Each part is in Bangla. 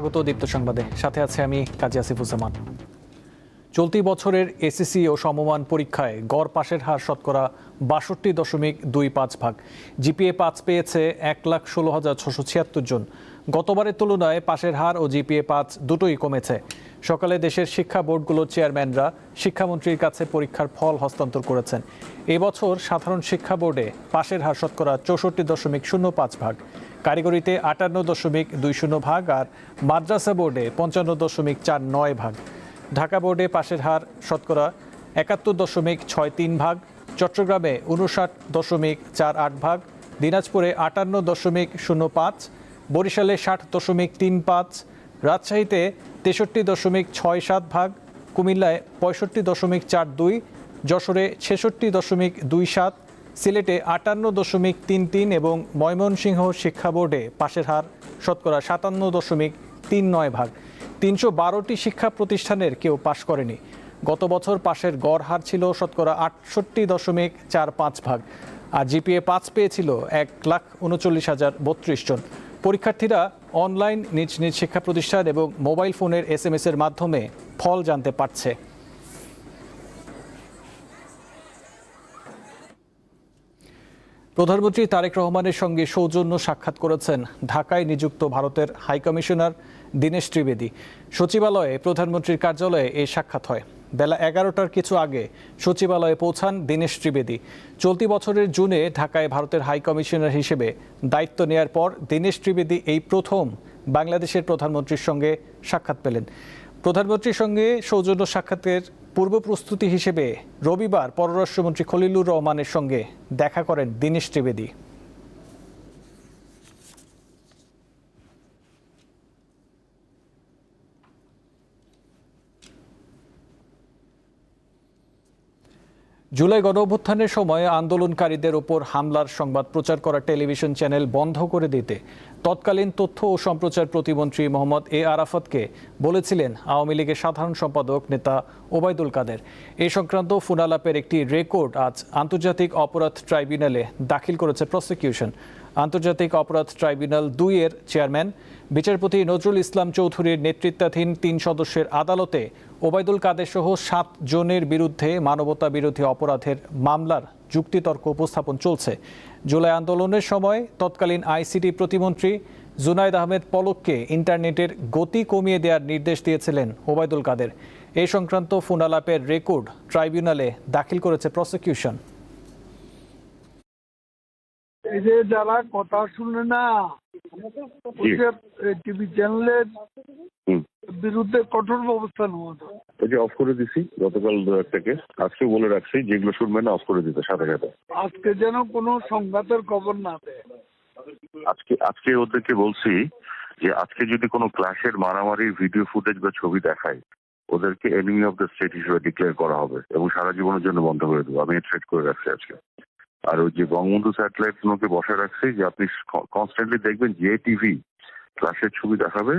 স্বাগত দীপ্ত সংবাদে, সাথে আছে আমি কাজী আসিফুজ্জামান। চলতি বছরের এসএসসি ও সমমান পরীক্ষায় গড় পাশের হার শতকরা ৬২.25%। জিপিএ ৫ পেয়েছে ১,১৬,৬৭৬ জন। গতবারের তুলনায় পাশের হার ও জিপিএ ৫ দুটোই কমেছে। সকালে দেশের শিক্ষা বোর্ডগুলোর চেয়ারম্যানরা শিক্ষামন্ত্রীর কাছে পরীক্ষার ফল হস্তান্তর করেছেন। এবছর সাধারণ শিক্ষা বোর্ডে পাশের হার শতকরা ৬৪.০৫%, কারিগরিতে ৫৮.২০% আর মাদ্রাসা বোর্ডে ৫৫.৪৯%। ঢাকা বোর্ডে পাশের হার শতকরা ৭১.৬৩%, চট্টগ্রামে ৫৯.৪৮%, দিনাজপুরে ৫৮.০৫%, বরিশালে ৬০.৩৫%, রাজশাহীতে ৬৩.৬৭%, কুমিল্লায় ৬৫.৪২%, যশোরে ৬৬.২৭%, সিলেটে ৫৮.৩৩% এবং ময়মনসিংহ শিক্ষা বোর্ডে পাশের হার শতকরা ৫৭.৩৯%। ৩১২টি শিক্ষা প্রতিষ্ঠানের কেউ পাশ করেনি। গত বছর পাশের গড় হার ছিল শতকরা ৬৮.৪৫%, আর জিপিএ ৫ পেয়েছিল ১,৩৯,০৩২ জন। পরীক্ষার্থীরা অনলাইন নিজ নিজ শিক্ষা প্রতিষ্ঠান এবং মোবাইল ফোনের SMS এর মাধ্যমে ফল জানতে পারছে। প্রধানমন্ত্রী তারেক রহমানের সঙ্গে সৌজন্য সাক্ষাৎ করেছেন ঢাকায় নিযুক্ত ভারতের হাইকমিশনার দীনেশ ত্রিবেদী। সচিবালয়ে প্রধানমন্ত্রীর কার্যালয়ে এই সাক্ষাৎ হয়। বেলা ১১টার কিছু আগে সচিবালয়ে পৌঁছান দীনেশ ত্রিবেদী। চলতি বছরের জুনে ঢাকায় ভারতের হাইকমিশনার হিসেবে দায়িত্ব নেয়ার পর দীনেশ ত্রিবেদী এই প্রথম বাংলাদেশের প্রধানমন্ত্রীর সঙ্গে সাক্ষাৎ পেলেন। প্রধানমন্ত্রীর সঙ্গে সৌজন্য সাক্ষাতের পূর্ব প্রস্তুতি হিসেবে রবিবার পররাষ্ট্রমন্ত্রী খলিলুর রহমানের সঙ্গে দেখা করেন দীনেশ ত্রিবেদী। জুলাই গণঅভ্যুত্থানের সময় আন্দোলনকারীদের ওপর হামলার সংবাদ প্রচার করা টেলিভিশন চ্যানেল বন্ধ করে দিতে তৎকালীন তথ্য ও সম্প্রচার প্রতিমন্ত্রী মোহাম্মদ এ আরাফাতকে বলেছিলেন আওয়ামী লীগের সাধারণ সম্পাদক নেতা ওবায়দুল কাদের। এ সংক্রান্ত ফোনালাপের একটি রেকর্ড আজ আন্তর্জাতিক অপরাধ ট্রাইব্যুনালে দাখিল করেছে প্রসিকিউশন। আন্তর্জাতিক অপরাধ ট্রাইব্যুনাল ২ এর চেয়ারম্যান বিচারপতি নজরুল ইসলাম চৌধুরীর নেতৃত্বাধীন ৩ সদস্যের আদালতে ওবায়দুল কাদের সহ ৭ জনের বিরুদ্ধে মানবতা বিরোধী অপরাধের মামলার যুক্তিতর্ক উপস্থাপন চলছে। জুলাই আন্দোলনের সময় তৎকালীন আইসিটি প্রতিমন্ত্রী জুনায়েদ আহমেদ পলককে ইন্টারনেটের গতি কমিয়ে দেওয়ার নির্দেশ দিয়েছিলেন ওবায়দুল কাদের। এই সংক্রান্ত ফোনালাপের রেকর্ড ট্রাইব্যুনালে দাখিল করেছে প্রসিকিউশন। এই যে যারা কথা শুনে না, টিভি চ্যানেলের বিরুদ্ধে কঠোর ব্যবস্থা নেওয়া যায়। এই যে অফ করে দিছি গতকাল থেকে, আজকে বলে রাখছি যেগুলো শুনবেন না অফ করে দিতে সাথে সাথে। আজকে যেন কোনো সংঘাতের খবর না দেয়। আজকে ওদেরকে বলছি যে আজকে যদি কোনো ক্লাসের মারামারির ভিডিও ফুটেজ বা ছবি দেখায়, ওদেরকে এনিমি অফ দ্য স্টেট হিসেবে ডিক্লেয়ার করা হবে এবং সারা জীবনের জন্য বন্ধ করে দেবো। আমি থ্রেট করে রাখছি আজকে। আর ওই যে বঙ্গবন্ধু স্যাটেলাইট গুলোকে বসায় রাখছি যে আপনি কনস্ট্যান্টলি দেখবেন যে টিভি ক্লাসের ছবি দেখাবে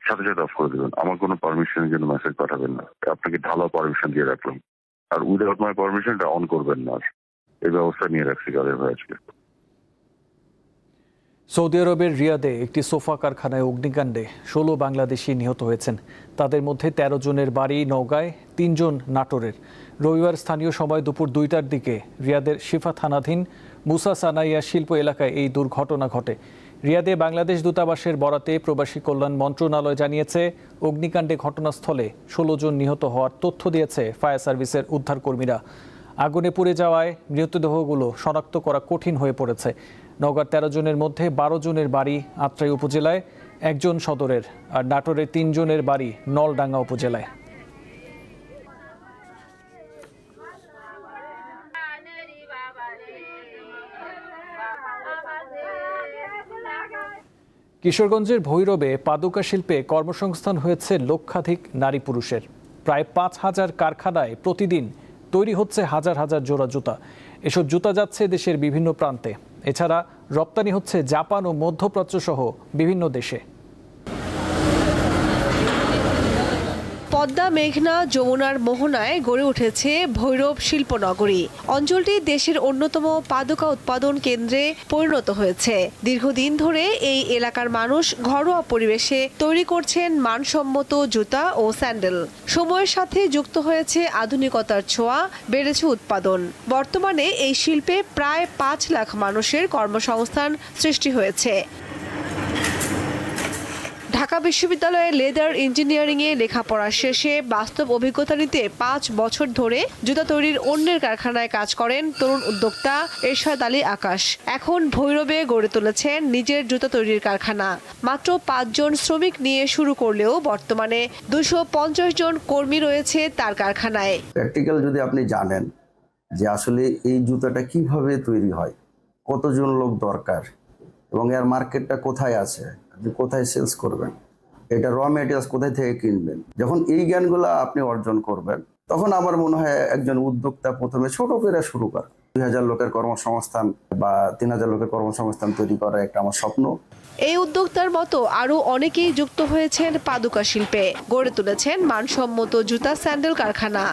সাথে সাথে অফ করে দেবেন। আমার কোনো পারমিশনের জন্য মেসেজ পাঠাবেন না। আপনাকে ঢালাও পারমিশন দিয়ে রাখলাম। আর উইদাউট মাই পারমিশনটা অন করবেন না। এই ব্যবস্থা নিয়ে রাখছি কাদের ভাই আজকে। সৌদি আরবের রিয়াদে একটি সোফা কারখানায় অগ্নিকাণ্ডে ১৬ বাংলাদেশি নিহত হয়েছেন। তাদের মধ্যে ১৩ জনের বাড়ি নওগাঁয়, ৩ জন নাটোরের। রবিবার স্থানীয় সময় দুপুর ২টার দিকে রিয়াদের শিফা থানাধীন মুসা সানাইয়া শিল্প এলাকায় এই দুর্ঘটনা ঘটে। রিয়াদে বাংলাদেশ দূতাবাসের বরাতে প্রবাসী কল্যাণ মন্ত্রণালয় জানিয়েছে, অগ্নিকাণ্ডে ঘটনাস্থলে ১৬ জন নিহত হওয়ার তথ্য দিয়েছে ফায়ার সার্ভিসের উদ্ধারকর্মীরা। আগুনে পুড়ে যাওয়ায় মৃতদেহগুলো শনাক্ত করা কঠিন হয়ে পড়েছে। নওগাঁর ১৩ জনের মধ্যে ১২ জনের বাড়ি আত্রাই উপজেলায়, ১ জন সদরের, আর নাটোরের ৩ জনের বাড়ি নলডাঙ্গা উপজেলায়। কিশোরগঞ্জের ভৈরবে পাদুকা শিল্পে কর্মসংস্থান হয়েছে লক্ষাধিক নারী পুরুষের। প্রায় ৫,০০০ কারখানায় প্রতিদিন তৈরি হচ্ছে হাজার হাজার জোড়া জুতা। এসব জুতা যাচ্ছে দেশের বিভিন্ন প্রান্তে। এছাড়া রপ্তানি হচ্ছে জাপান ও মধ্যপ্রাচ্য সহ বিভিন্ন দেশে। পদ্মা, মেঘনা, যমুনার মোহনায় গড়ে উঠেছে ভৈরব শিল্পনগরী। অঞ্চলটি দেশের অন্যতম পাদুকা উৎপাদন কেন্দ্রে পরিণত হয়েছে। দীর্ঘদিন ধরে এই এলাকার মানুষ ঘরোয়া পরিবেশে তৈরি করছেন মানসম্মত জুতা ও স্যান্ডেল। সময়ের সাথে যুক্ত হয়েছে আধুনিকতার ছোঁয়া, বেড়েছে উৎপাদন। বর্তমানে এই শিল্পে প্রায় 5 লাখ মানুষের কর্মসংস্থান সৃষ্টি হয়েছে। ঢাকা বিশ্ববিদ্যালয়ে লেদার ইঞ্জিনিয়ারিংয়ে লেখাপড়া শেষে বাস্তব অভিজ্ঞতা নিতে 5 বছর ধরে জুতা তৈরির অন্যের কারখানায় কাজ করেন তরুণ উদ্যোক্তা এরশাদ আলী আকাশ। এখন ভৈরবে গড়ে তুলেছেন নিজের জুতা তৈরির কারখানা। মাত্র 5 জন শ্রমিক নিয়ে শুরু করলেও বর্তমানে 250 জন কর্মী রয়েছে তার কারখানায়। প্র্যাকটিক্যাল যদি আপনি জানেন যে আসলে এই জুতাটা কিভাবে তৈরি হয়, কতজন লোক দরকার এবং এর মার্কেটটা কোথায় আছে, আপনি কোথায় সেলস করবেন, এটা র মেটেরিয়ালস কোথায় থেকে কিনবেন, যখন এই জ্ঞানগুলো আপনি অর্জন করবেন তখন আমার মনে হয় একজন উদ্যোক্তা প্রথমে ছোট করে শুরু করে 2000 লোকের কর্মসংস্থান বা 3000 লোকের কর্মসংস্থান তৈরি করা একটা আমার স্বপ্ন। এই উদ্যোক্তার মতো আরো অনেকেই যুক্ত হয়েছেন পাদুকা শিল্পে, গড়ে তুলেছেন মানসম্মত জুতা স্যান্ডেল কারখানা।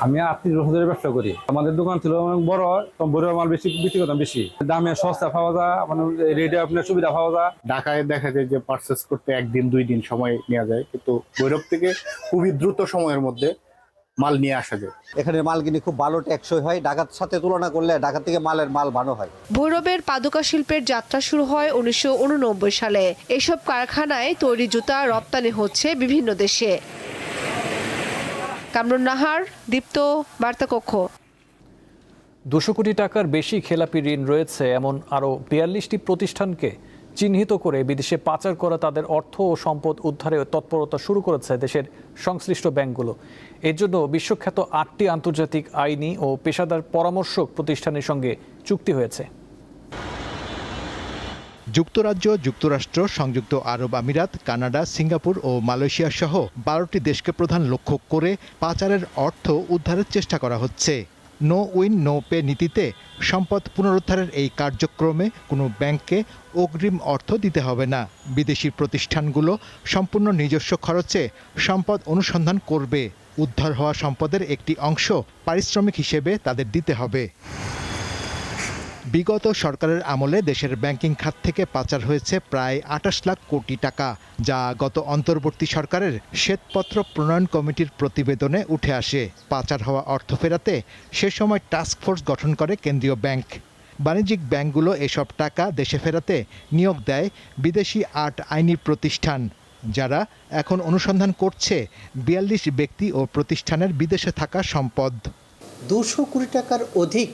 আমি আর্থিক রোজগারের ব্যবসা করি। আমাদের দোকান ছিল অনেক বড়, বড় মাল বেশি বিক্রি করতাম, বেশি দামে সস্তা পাওয়া যায়, মানে রেটে আপনার সুবিধা পাওয়া যায়। ঢাকায় দেখা যায় যে পারচেস করতে 1 দিন 2 দিন সময় নেওয়া যায়, কিন্তু ভৈরব থেকে খুবই দ্রুত সময়ের মধ্যে মাল নিয়ে আসা যায়। এখানে মাল কিনে খুব ভালো টেকসই হয়, ঢাকার সাথে তুলনা করলে ঢাকা থেকে মাল ভালো হয়। ভৈরবের পাদুকা শিল্পের যাত্রা শুরু হয় 1989 সালে। এসব কারখানায় তৈরি জুতা রপ্তানি হচ্ছে বিভিন্ন দেশে। কামরুন নাহার, দীপ্ত, বার্তা কক্ষ। 200 কোটি টাকার বেশি খেলাপি ঋণ রয়েছে এমন আরও 42টি প্রতিষ্ঠানকে চিহ্নিত করে বিদেশে পাচার করা তাদের অর্থ ও সম্পদ উদ্ধারে তৎপরতা শুরু করেছে দেশের সংশ্লিষ্ট ব্যাংকগুলো। এর জন্য বিশ্বখ্যাত 8টি আন্তর্জাতিক আইনি ও পেশাদার পরামর্শক প্রতিষ্ঠানের সঙ্গে চুক্তি হয়েছে। যুক্তরাজ্য, যুক্তরাষ্ট্র, সংযুক্ত আরব আমিরাত, কানাডা, সিঙ্গাপুর ও মালয়েশিয়া সহ 12টি দেশকে প্রধান লক্ষ্য করে পাচারের অর্থ উদ্ধারের চেষ্টা করা হচ্ছে। নো উইন নো পে নীতিতে সম্পদ পুনরুদ্ধারের এই কার্যক্রমে কোনো ব্যাংককে অগ্রিম অর্থ দিতে হবে না। বিদেশি প্রতিষ্ঠানগুলো সম্পূর্ণ নিজস্ব খরচে সম্পদ অনুসন্ধান করবে। উদ্ধার হওয়া সম্পদের একটি অংশ পারিশ্রমিক হিসেবে তাদের দিতে হবে। বিগত সরকারের আমলে দেশের ব্যাংকিং খাত থেকে পাচার হয়েছে প্রায় 28 লাখ কোটি টাকা, যা গত অন্তর্বর্তী সরকারের শ্বেতপত্র প্রণয়ন কমিটির প্রতিবেদনে উঠে আসে। পাচার হওয়া অর্থ ফেরাতে সে সময় টাস্কফোর্স গঠন করে কেন্দ্রীয় ব্যাংক। বাণিজ্যিক ব্যাংকগুলো এসব টাকা দেশে ফেরাতে নিয়োগ দেয় বিদেশি 8 আইনি প্রতিষ্ঠান, যারা এখন অনুসন্ধান করছে 42 ব্যক্তি ও প্রতিষ্ঠানের বিদেশে থাকা সম্পদ। 200 কোটি টাকার অধিক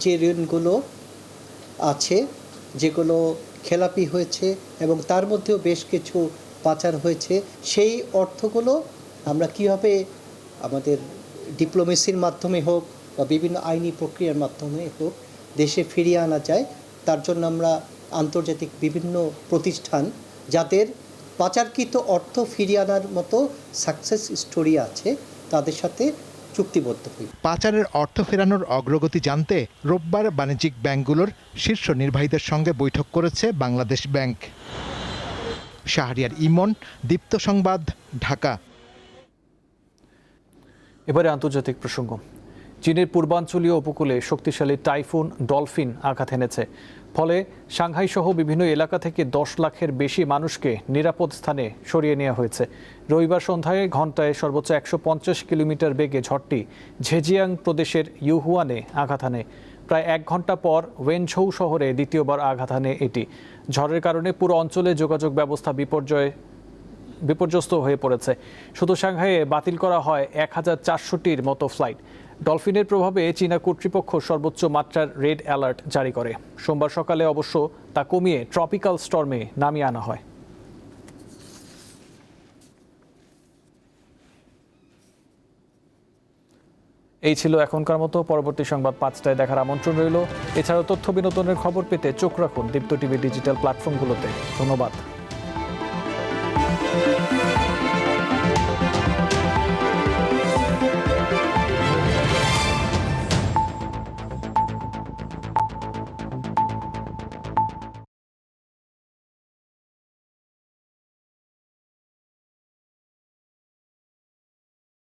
যে ঋণগুলো আছে, যেগুলো খেলাপি হয়েছে এবং তার মধ্যেও বেশ কিছু পাচার হয়েছে, সেই অর্থগুলো আমরা কীভাবে আমাদের ডিপ্লোমেসির মাধ্যমে হোক বা বিভিন্ন আইনি প্রক্রিয়ার মাধ্যমে হোক দেশে ফিরিয়ে আনা যায়, তার জন্য আমরা আন্তর্জাতিক বিভিন্ন প্রতিষ্ঠান যাদের পাচারকৃত অর্থ ফিরিয়ে আনার মতো সাকসেস স্টোরি আছে তাদের সাথে চুক্তিবদ্ধ হই। পাচারের অর্থ ফেরানোর অগ্রগতি জানতে রোববার বাণিজ্যিক ব্যাংকগুলোর শীর্ষ নির্বাহীদের সঙ্গে বৈঠক করেছে বাংলাদেশ ব্যাংক। শাহরিয়ার ইমন, দীপ্ত সংবাদ, ঢাকা। এবারে আন্তর্জাতিক প্রসঙ্গ। চীনের পূর্বাঞ্চলীয় উপকূলে শক্তিশালী টাইফুন ডলফিন আঘাত এনেছে। ফলে সাংহাই সহ বিভিন্ন এলাকা থেকে 10 লাখের বেশি মানুষকে নিরাপদ স্থানে সরিয়ে নেওয়া হয়েছে। রবিবার সন্ধ্যায় ঘণ্টায় সর্বোচ্চ 150 কিলোমিটার বেগে ঝড়টি ঝেজিয়াং প্রদেশের ইউহুয়ানে আঘাত হানে। প্রায় 1 ঘণ্টা পর ওয়েনঝৌ শহরে দ্বিতীয়বার আঘাত হানে এটি। ঝড়ের কারণে পুরো অঞ্চলে যোগাযোগ ব্যবস্থা বিপর্যস্ত হয়ে পড়েছে। শুধু সাংহাইয়ে বাতিল করা হয় 1400টির মতো ফ্লাইট। ডলফিনের প্রভাবে চীনা কর্তৃপক্ষ সর্বোচ্চ মাত্রার রেড অ্যালার্ট জারি করে। সোমবার সকালে অবশ্য তা কমিয়ে ট্রপিক্যাল স্টর্মে নামিয়ে আনা হয়। এই ছিল এখনকার মতো। পরবর্তী সংবাদ 5টায় দেখার আমন্ত্রণ রইল। এছাড়াও তথ্য বিনোদনের খবর পেতে চোখ রাখুন দীপ্ত টিভি ডিজিটাল প্ল্যাটফর্মগুলোতে। ধন্যবাদ।